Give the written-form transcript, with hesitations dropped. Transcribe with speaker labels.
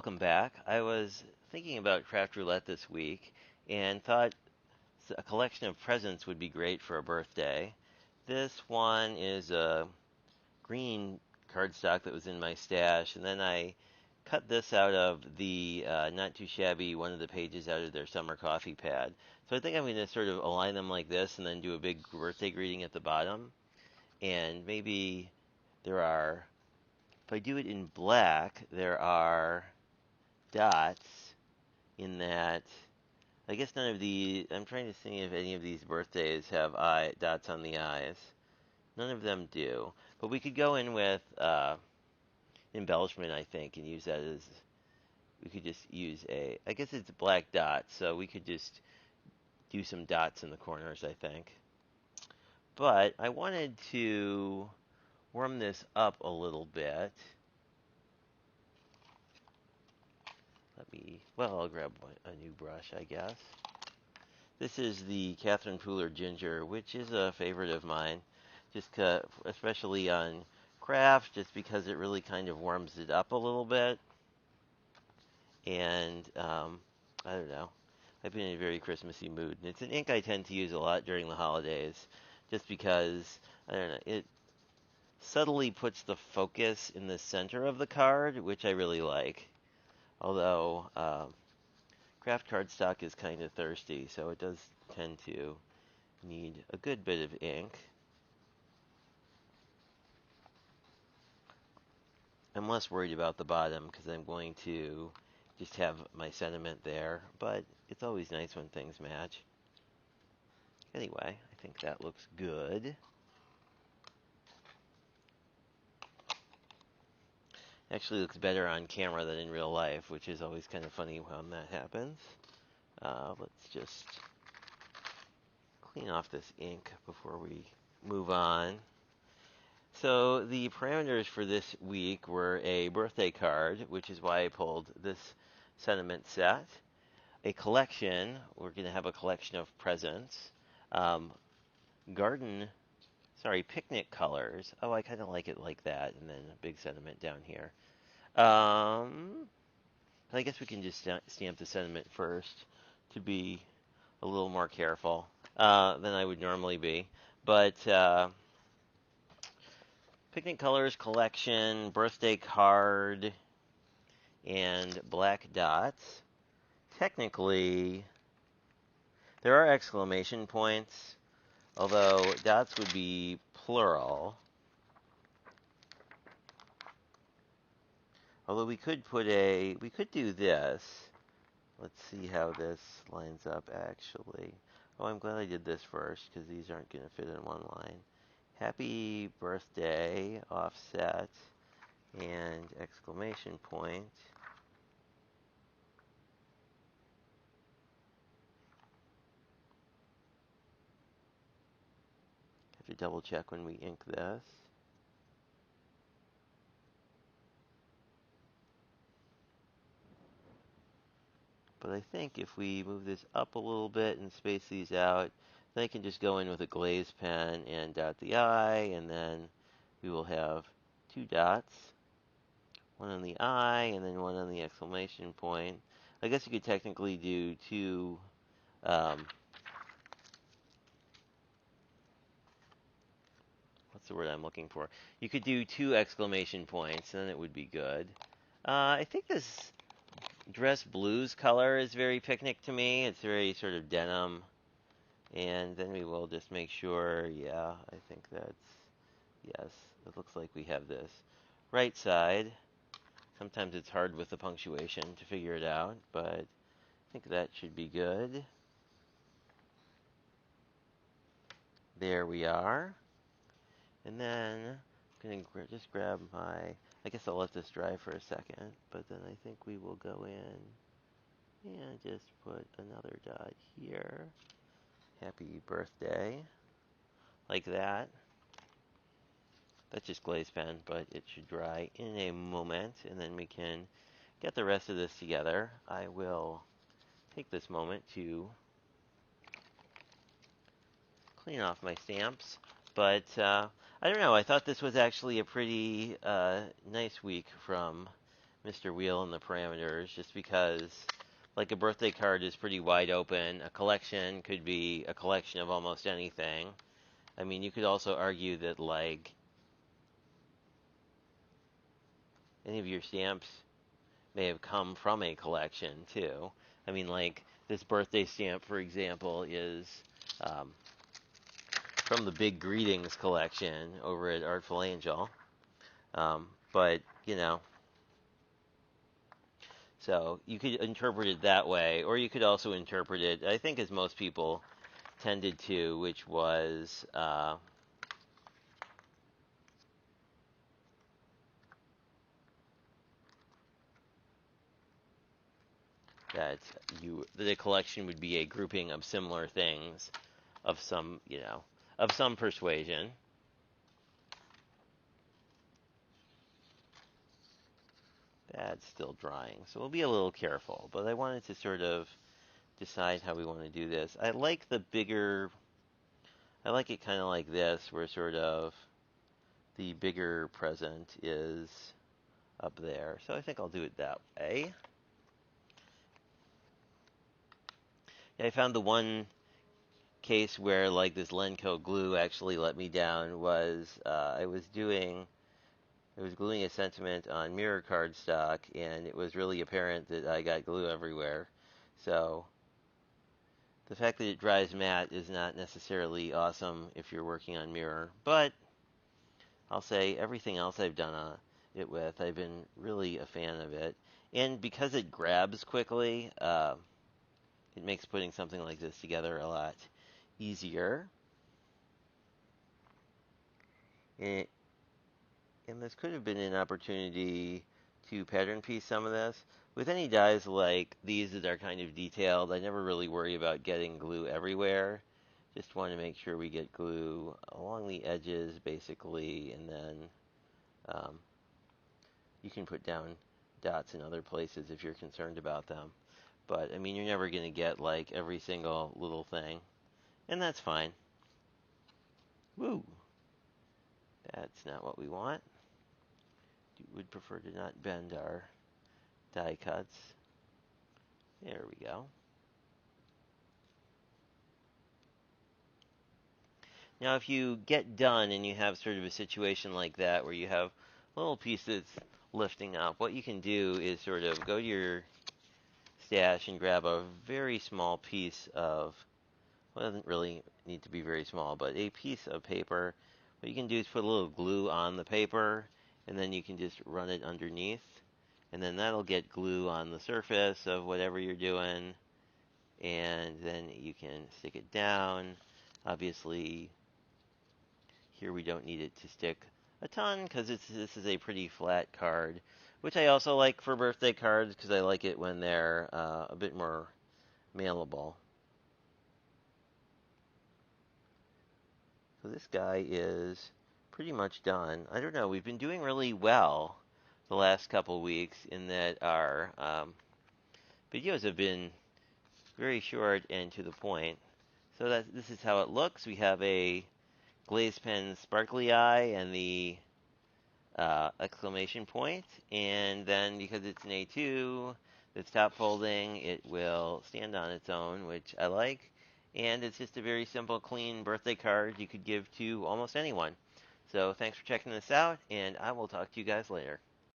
Speaker 1: welcome back. I was thinking about Craft Roulette this week and thought a collection of presents would be great for a birthday. This one is a green cardstock that was in my stash, and then I cut this out of the not too shabby one of the pages out of their summer coffee pad. So I think I'm going to sort of align them like this and then do a big birthday greeting at the bottom. And maybe there are, if I do it in black, there are dots in that I guess none of the I'm trying to see if any of these birthdays have eye dots on the eyes. None of them do. But we could go in with embellishment, I think, and use that as we could just use a I guess it's black dots, so we could just do some dots in the corners, I think. But I wanted to warm this up a little bit. I'll grab a new brush, I guess. This is the Catherine Pooler Ginger, which is a favorite of mine, especially on craft, just because it really kind of warms it up a little bit. And I don't know, I've been in a very Christmassy mood, and it's an ink I tend to use a lot during the holidays, just because I don't know, it subtly puts the focus in the center of the card, which I really like. Although craft cardstock is kind of thirsty, so it does tend to need a good bit of ink. I'm less worried about the bottom because I'm going to just have my sentiment there, but it's always nice when things match. Anyway, I think that looks good. Actually looks better on camera than in real life, which is always kind of funny when that happens. Let's just clean off this ink before we move on. So the parameters for this week were a birthday card, which is why I pulled this sentiment set. A collection, we're going to have a collection of presents. Um, garden, picnic colors. Oh, I kind of like it like that, and then a big sentiment down here. I guess we can just stamp the sentiment first to be a little more careful than I would normally be. But picnic colors collection, birthday card, and black dots. Technically, there are exclamation points, although dots would be plural. Although we could do this. Let's see how this lines up actually. Oh, I'm glad I did this first because these aren't going to fit in one line. Happy birthday, offset, and exclamation point. Have to double check when we ink this. But I think if we move this up a little bit and space these out, then I can just go in with a glaze pen and dot the eye, and then we will have two dots, one on the eye and then one on the exclamation point. I guess you could technically do two, what's the word I'm looking for? You could do two exclamation points, and then it would be good. I think this dress blues color is very picnic to me. It's very sort of denim. And then we will just make sure, yeah, I think yes, it looks like we have this. Right side. Sometimes it's hard with the punctuation to figure it out, but I think that should be good. There we are. And then I'm going to just grab I guess I'll let this dry for a second, but then I think we will go in and just put another dot here. Happy birthday. Like that. That's just glaze pen, but it should dry in a moment, and then we can get the rest of this together. I will take this moment to clean off my stamps, but I don't know. I thought this was actually a pretty nice week from Mr. Wheel and the parameters, just because, like, a birthday card is pretty wide open. A collection could be a collection of almost anything. I mean, you could also argue that, like, any of your stamps may have come from a collection, too. I mean, like, this birthday stamp, for example, is um, from the Big Greetings collection over at Artful Angel. But, you know, so you could interpret it that way, or you could also interpret it, I think, as most people tended to, which was that the collection would be a grouping of similar things of some, of some persuasion. That's still drying, so we'll be a little careful. But I wanted to sort of decide how we want to do this. I like it kind of like this, where sort of the bigger present is up there. So I think I'll do it that way. I found the one case where like this Lenco glue actually let me down was I was gluing a sentiment on mirror cardstock, and it was really apparent that I got glue everywhere. So the fact that it dries matte is not necessarily awesome if you're working on mirror, but I'll say everything else I've done it with, I've been really a fan of it. And because it grabs quickly, it makes putting something like this together a lot easier. And, and this could have been an opportunity to pattern piece some of this. With any dies like these that are kind of detailed, I never really worry about getting glue everywhere. Just want to make sure we get glue along the edges, basically, and then um, you can put down dots in other places if you're concerned about them. But, I mean, you're never going to get, like, every single little thing. And that's fine. Woo! That's not what we want. Would prefer to not bend our die cuts. There we go. Now, if you get done and you have sort of a situation like that where you have a little piece that's lifting up, what you can do is sort of go to your stash and grab a very small piece of, well, it doesn't really need to be very small, but a piece of paper. What you can do is put a little glue on the paper, and then you can just run it underneath, and then that'll get glue on the surface of whatever you're doing, and then you can stick it down. Obviously, here we don't need it to stick a ton because this is a pretty flat card, which I also like for birthday cards because I like it when they're a bit more mailable. So this guy is pretty much done. I don't know, we've been doing really well the last couple weeks in that our videos have been very short and to the point. So this is how it looks. We have a glaze pen sparkly eye and the exclamation point, and then because it's an A2 that's top folding, it will stand on its own, which I like. And it's just a very simple, clean birthday card you could give to almost anyone. So thanks for checking this out, and I will talk to you guys later.